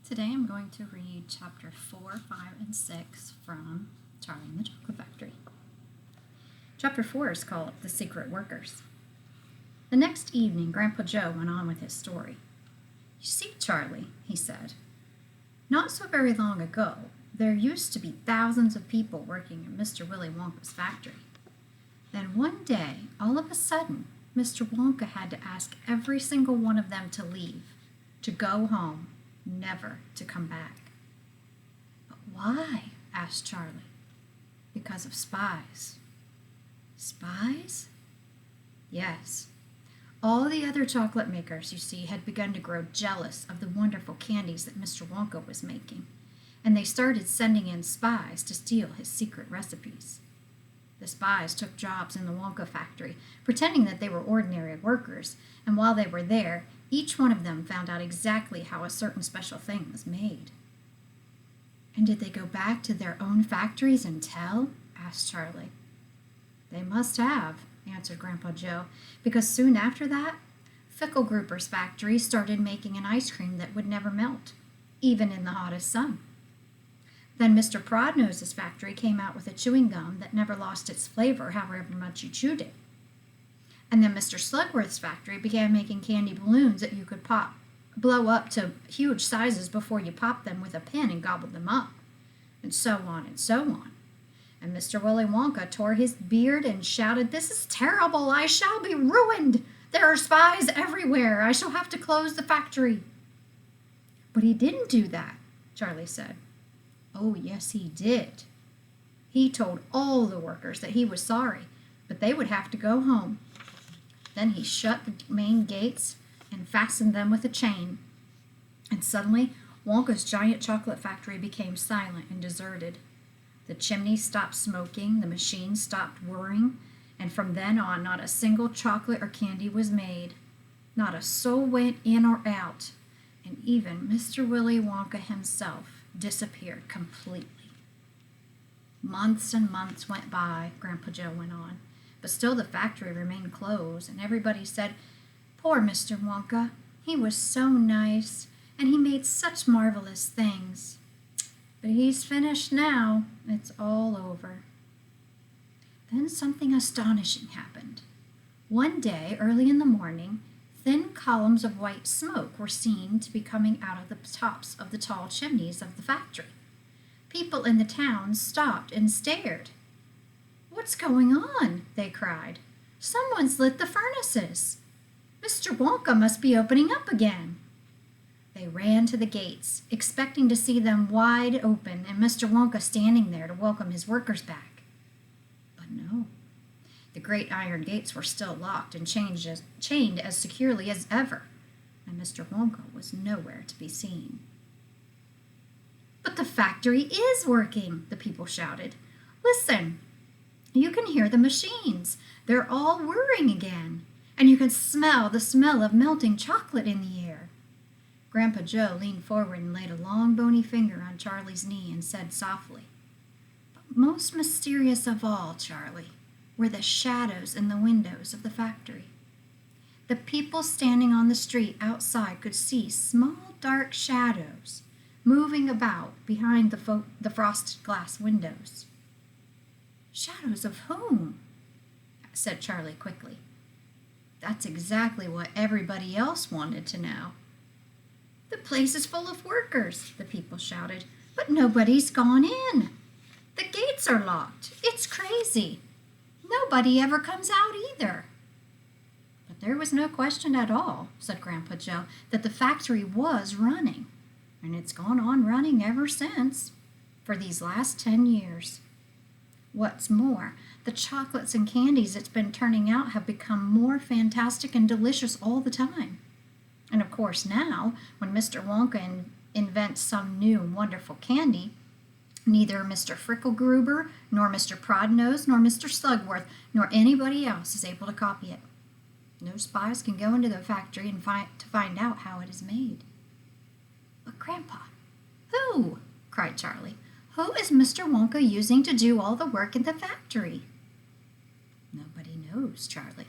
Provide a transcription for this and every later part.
Today I'm going to read chapter 4, 5, and 6 from Charlie and the Chocolate Factory. Chapter 4 is called The Secret Workers. The next evening, Grandpa Joe went on with his story. "You see, Charlie," he said, "not so very long ago, there used to be thousands of people working in Mr. Willy Wonka's factory. Then one day, all of a sudden, Mr. Wonka had to ask every single one of them to leave, to go home, never to come back." "But why?" asked Charlie. "Because of spies." "Spies?" "Yes. All the other chocolate makers, you see, had begun to grow jealous of the wonderful candies that Mr. Wonka was making, and they started sending in spies to steal his secret recipes. The spies took jobs in the Wonka factory, pretending that they were ordinary workers, and while they were there, each one of them found out exactly how a certain special thing was made." "And did they go back to their own factories and tell?" asked Charlie. "They must have," answered Grandpa Joe, "because soon after that, Fickelgruber's factory started making an ice cream that would never melt, even in the hottest sun. Then Mr. Prodnose's factory came out with a chewing gum that never lost its flavor however much you chewed it. And then Mr. Slugworth's factory began making candy balloons that you could blow up to huge sizes before you popped them with a pin and gobbled them up. And so on and so on. And Mr. Willy Wonka tore his beard and shouted, 'This is terrible! I shall be ruined! There are spies everywhere! I shall have to close the factory!' But he didn't do that," Charlie said. "Oh, yes, he did. He told all the workers that he was sorry, but they would have to go home. Then he shut the main gates and fastened them with a chain. And suddenly, Wonka's giant chocolate factory became silent and deserted. The chimneys stopped smoking, the machines stopped whirring, and from then on, not a single chocolate or candy was made. Not a soul went in or out, and even Mr. Willy Wonka himself disappeared completely." "Months and months went by," Grandpa Joe went on, "but still the factory remained closed, and everybody said, 'Poor Mr. Wonka, he was so nice, and he made such marvelous things. But he's finished now. It's all over.' Then something astonishing happened. One day, early in the morning, thin columns of white smoke were seen to be coming out of the tops of the tall chimneys of the factory. People in the town stopped and stared. 'What's going on?' they cried. 'Someone's lit the furnaces. Mr. Wonka must be opening up again.' They ran to the gates, expecting to see them wide open and Mr. Wonka standing there to welcome his workers back. But no. The great iron gates were still locked and chained as securely as ever, and Mr. Wonka was nowhere to be seen. "But the factory is working," the people shouted. "Listen, you can hear the machines. They're all whirring again, and you can smell the smell of melting chocolate in the air." Grandpa Joe leaned forward and laid a long bony finger on Charlie's knee and said softly, "But most mysterious of all, Charlie, were the shadows in the windows of the factory. The people standing on the street outside could see small dark shadows moving about behind the frosted glass windows." "Shadows of whom?" said Charlie quickly. That's exactly what everybody else wanted to know. "The place is full of workers," the people shouted, "but nobody's gone in. The gates are locked. It's crazy. Nobody ever comes out either." But there was no question at all, said Grandpa Joe, that the factory was running, and it's gone on running ever since, for these last 10 years. What's more, the chocolates and candies it's been turning out have become more fantastic and delicious all the time. And of course now, when Mr. Wonka invents some new and wonderful candy, neither Mr. Fickelgruber, nor Mr. Prodnose, nor Mr. Slugworth, nor anybody else is able to copy it. No spies can go into the factory and find out how it is made." "But Grandpa, who?" cried Charlie. "Who is Mr. Wonka using to do all the work in the factory?" "Nobody knows, Charlie."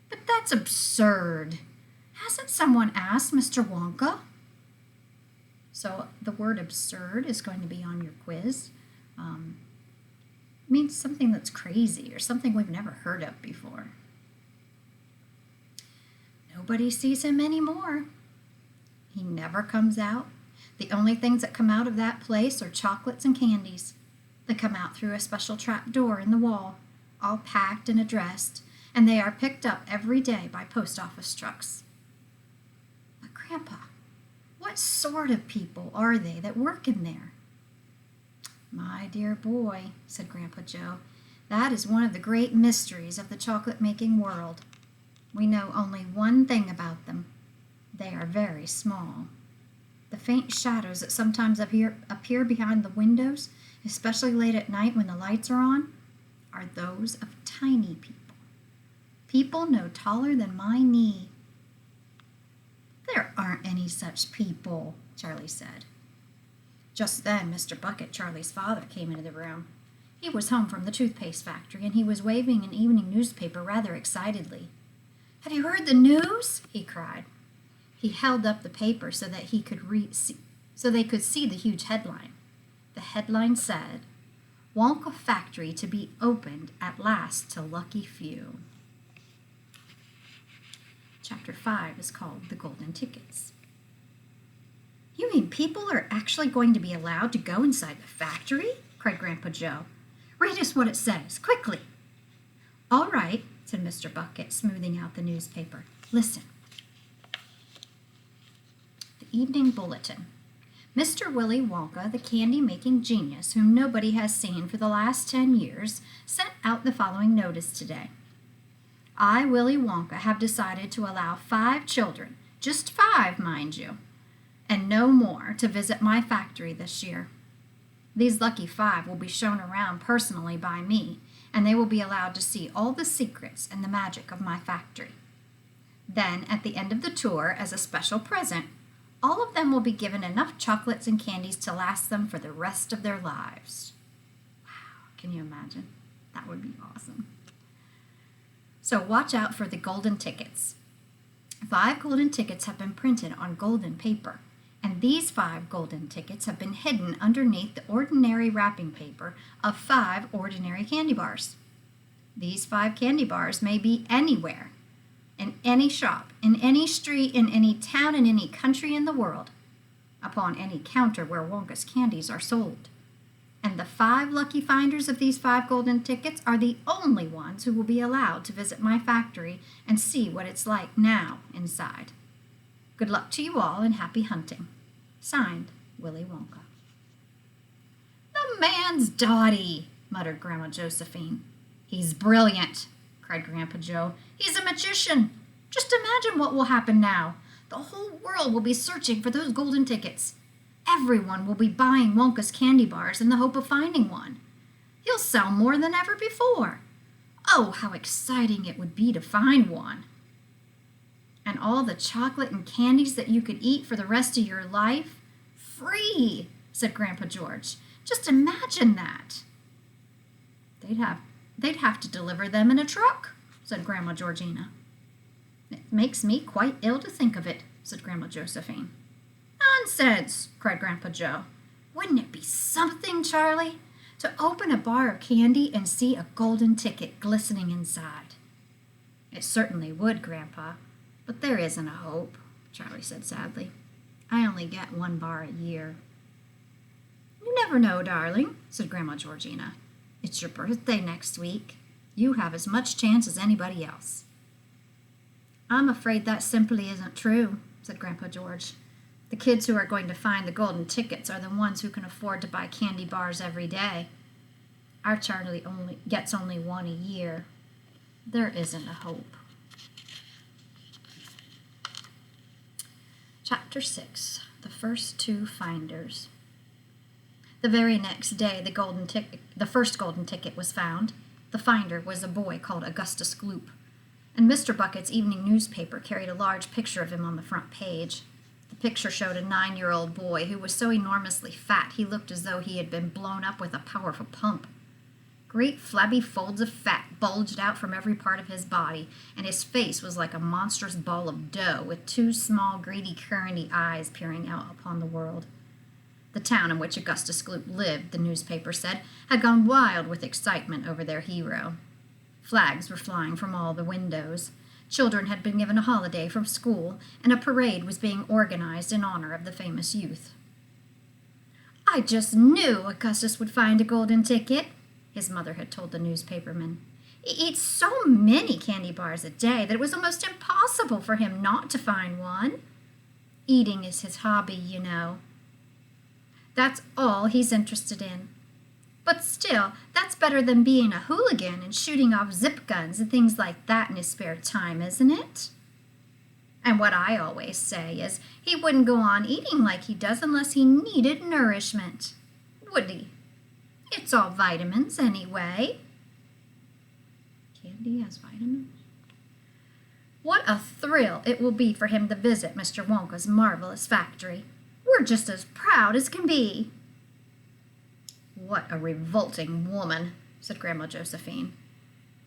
"But that's absurd. Hasn't someone asked Mr. Wonka?" So the word absurd is going to be on your quiz. It means something that's crazy or something we've never heard of before. Nobody sees him anymore. He never comes out. The only things that come out of that place are chocolates and candies. They come out through a special trap door in the wall, all packed and addressed, and they are picked up every day by post office trucks. But Grandpa, what sort of people are they that work in there? My dear boy, said Grandpa Joe, that is one of the great mysteries of the chocolate-making world. We know only one thing about them. They are very small. The faint shadows that sometimes appear behind the windows, especially late at night when the lights are on, are those of tiny people. People no taller than my knee. There aren't any such people, Charlie said. Just then, Mr. Bucket, Charlie's father, came into the room. He was home from the toothpaste factory, and he was waving an evening newspaper rather excitedly. Have you heard the news? He cried. He held up the paper so that they could see the huge headline. The headline said, Wonka Factory to be opened at last to lucky few. Chapter 5 is called The Golden Tickets. You mean people are actually going to be allowed to go inside the factory? Cried Grandpa Joe. Read us what it says, quickly. All right, said Mr. Bucket, smoothing out the newspaper. Listen. The Evening Bulletin. Mr. Willy Wonka, the candy-making genius whom nobody has seen for the last 10 years, sent out the following notice today. I, Willy Wonka, have decided to allow 5 children, just 5, mind you, and no more, to visit my factory this year. These lucky 5 will be shown around personally by me, and they will be allowed to see all the secrets and the magic of my factory. Then, at the end of the tour, as a special present, all of them will be given enough chocolates and candies to last them for the rest of their lives. Wow, can you imagine? That would be awesome. So watch out for the golden tickets. 5 golden tickets have been printed on golden paper, and these 5 golden tickets have been hidden underneath the ordinary wrapping paper of 5 ordinary candy bars. These 5 candy bars may be anywhere, in any shop, in any street, in any town, in any country in the world, upon any counter where Wonka's candies are sold. And the 5 lucky finders of these 5 golden tickets are the only ones who will be allowed to visit my factory and see what it's like now inside. Good luck to you all and happy hunting. Signed, Willy Wonka. The man's dotty, muttered Grandma Josephine. He's brilliant, cried Grandpa Joe. He's a magician. Just imagine what will happen now. The whole world will be searching for those golden tickets. Everyone will be buying Wonka's candy bars in the hope of finding one. He'll sell more than ever before. Oh, how exciting it would be to find one. And all the chocolate and candies that you could eat for the rest of your life? Free, said Grandpa George. Just imagine that. They'd have to deliver them in a truck, said Grandma Georgina. It makes me quite ill to think of it, said Grandma Josephine. Nonsense, cried Grandpa Joe. Wouldn't it be something, Charlie, to open a bar of candy and see a golden ticket glistening inside? It certainly would, Grandpa, but there isn't a hope, Charlie said sadly. I only get 1 bar a year. You never know, darling, said Grandma Georgina. It's your birthday next week. You have as much chance as anybody else. I'm afraid that simply isn't true, said Grandpa George. The kids who are going to find the golden tickets are the ones who can afford to buy candy bars every day. Our Charlie gets only 1 a year. There isn't a hope. Chapter 6, The First 2 Finders. The very next day, the first golden ticket was found. The finder was a boy called Augustus Gloop, and Mr. Bucket's evening newspaper carried a large picture of him on the front page. The picture showed a 9-year-old boy who was so enormously fat he looked as though he had been blown up with a powerful pump. Great flabby folds of fat bulged out from every part of his body, and his face was like a monstrous ball of dough with 2 small, greedy, curranty eyes peering out upon the world. The town in which Augustus Gloop lived, the newspaper said, had gone wild with excitement over their hero. Flags were flying from all the windows. Children had been given a holiday from school, and a parade was being organized in honor of the famous youth. "I just knew Augustus would find a golden ticket," his mother had told the newspaperman. "He eats so many candy bars a day that it was almost impossible for him not to find one. Eating is his hobby, you know. That's all he's interested in. But still, that's better than being a hooligan and shooting off zip guns and things like that in his spare time, isn't it? And what I always say is he wouldn't go on eating like he does unless he needed nourishment. Would he? It's all vitamins anyway." Candy has vitamins? What a thrill it will be for him to visit Mr. Wonka's marvelous factory. We're just as proud as can be. "What a revolting woman," said Grandma Josephine.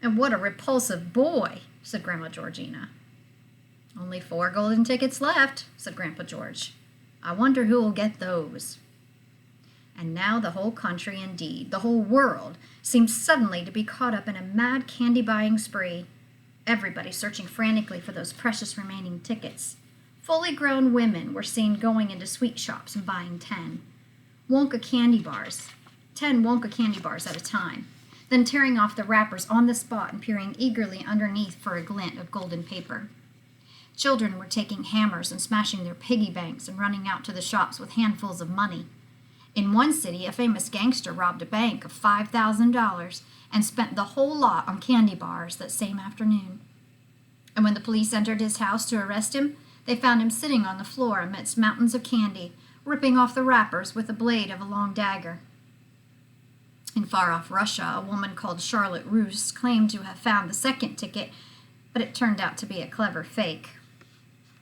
"And what a repulsive boy," said Grandma Georgina. "Only 4 golden tickets left," said Grandpa George. "I wonder who will get those." And now the whole country, indeed, the whole world, seemed suddenly to be caught up in a mad candy-buying spree. Everybody searching frantically for those precious remaining tickets. Fully grown women were seen going into sweet shops and buying 10 Wonka candy bars at a time, then tearing off the wrappers on the spot and peering eagerly underneath for a glint of golden paper. Children were taking hammers and smashing their piggy banks and running out to the shops with handfuls of money. In one city, a famous gangster robbed a bank of $5,000 and spent the whole lot on candy bars that same afternoon. And when the police entered his house to arrest him, they found him sitting on the floor amidst mountains of candy, ripping off the wrappers with the blade of a long dagger. In far-off Russia, a woman called Charlotte Roos claimed to have found the second ticket, but it turned out to be a clever fake.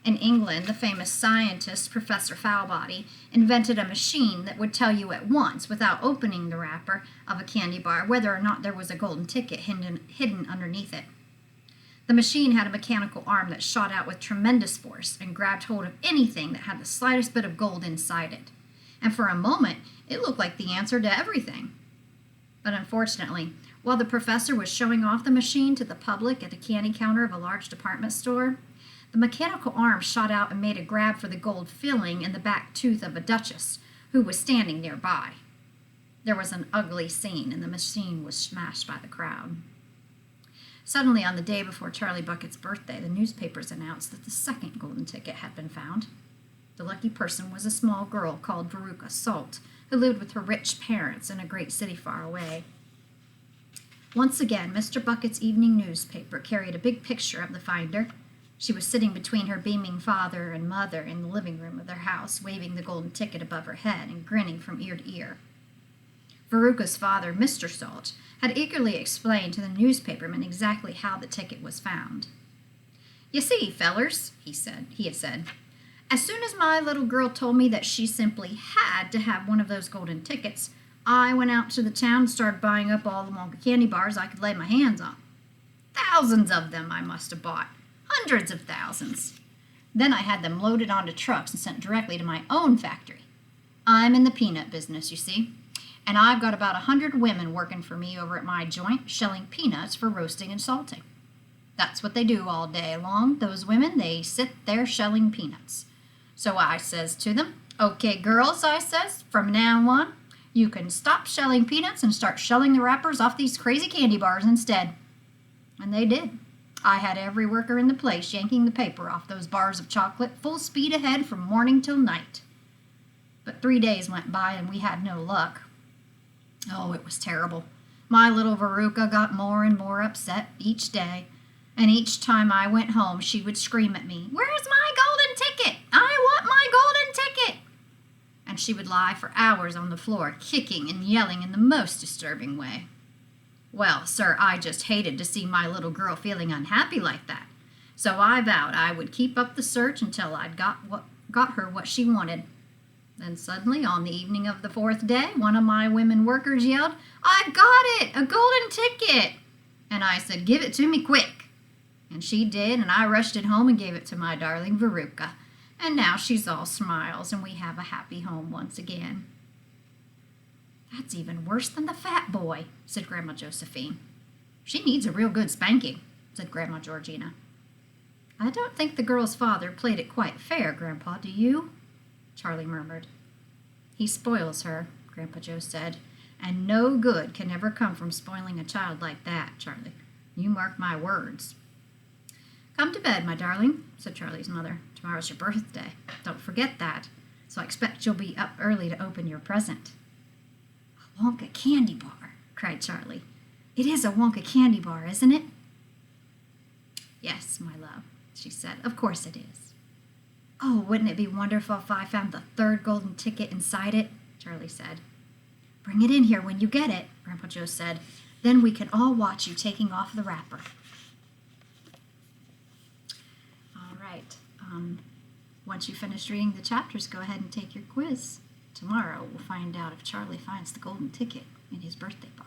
In England, the famous scientist, Professor Foulbody, invented a machine that would tell you at once, without opening the wrapper of a candy bar, whether or not there was a golden ticket hidden underneath it. The machine had a mechanical arm that shot out with tremendous force and grabbed hold of anything that had the slightest bit of gold inside it. And for a moment, it looked like the answer to everything. But unfortunately, while the professor was showing off the machine to the public at the candy counter of a large department store, the mechanical arm shot out and made a grab for the gold filling in the back tooth of a duchess who was standing nearby. There was an ugly scene, and the machine was smashed by the crowd. Suddenly, on the day before Charlie Bucket's birthday, the newspapers announced that the second golden ticket had been found. The lucky person was a small girl called Veruca Salt, who lived with her rich parents in a great city far away. Once again, Mr. Bucket's evening newspaper carried a big picture of the finder. She was sitting between her beaming father and mother in the living room of their house, waving the golden ticket above her head and grinning from ear to ear. Veruca's father, Mr. Salt, had eagerly explained to the newspaperman exactly how the ticket was found. "You see, fellers," he had said, "as soon as my little girl told me that she simply had to have one of those golden tickets, I went out to the town and started buying up all the Wonka candy bars I could lay my hands on. Thousands of them I must have bought. Hundreds of thousands. Then I had them loaded onto trucks and sent directly to my own factory. I'm in the peanut business, you see, and I've got about 100 women working for me over at my joint, shelling peanuts for roasting and salting. That's what they do all day long. Those women, they sit there shelling peanuts. So I says to them, 'Okay, girls,' I says, 'from now on, you can stop shelling peanuts and start shelling the wrappers off these crazy candy bars instead.' And they did. I had every worker in the place yanking the paper off those bars of chocolate full speed ahead from morning till night. But 3 days went by and we had no luck. Oh, it was terrible. My little Veruca got more and more upset each day, and each time I went home she would scream at me, 'Where's my golden ticket? I want my golden ticket!' And she would lie for hours on the floor, kicking and yelling in the most disturbing way. Well, sir, I just hated to see my little girl feeling unhappy like that, so I vowed I would keep up the search until I'd got her what she wanted. Then suddenly, on the evening of the 4th day, one of my women workers yelled, 'I've got it! A golden ticket!' And I said, 'Give it to me quick!' And she did, and I rushed it home and gave it to my darling Veruca. And now she's all smiles and we have a happy home once again. That's even worse than the fat boy, said Grandma Josephine. She needs a real good spanking, said Grandma Georgina. I don't think the girl's father played it quite fair, Grandpa, do you? Charlie murmured. He spoils her, Grandpa Joe said, and no good can ever come from spoiling a child like that, Charlie. You mark my words. Come to bed, my darling, said Charlie's mother. Tomorrow's your birthday. Don't forget that. So I expect you'll be up early to open your present. A Wonka candy bar, cried Charlie. It is a Wonka candy bar, isn't it? Yes, my love, she said. Of course it is. Oh, wouldn't it be wonderful if I found the third golden ticket inside it? Charlie said. Bring it in here when you get it, Grandpa Joe said. Then we can all watch you taking off the wrapper. All right. Once you finish reading the chapters, go ahead and take your quiz. Tomorrow we'll find out if Charlie finds the golden ticket in his birthday bar.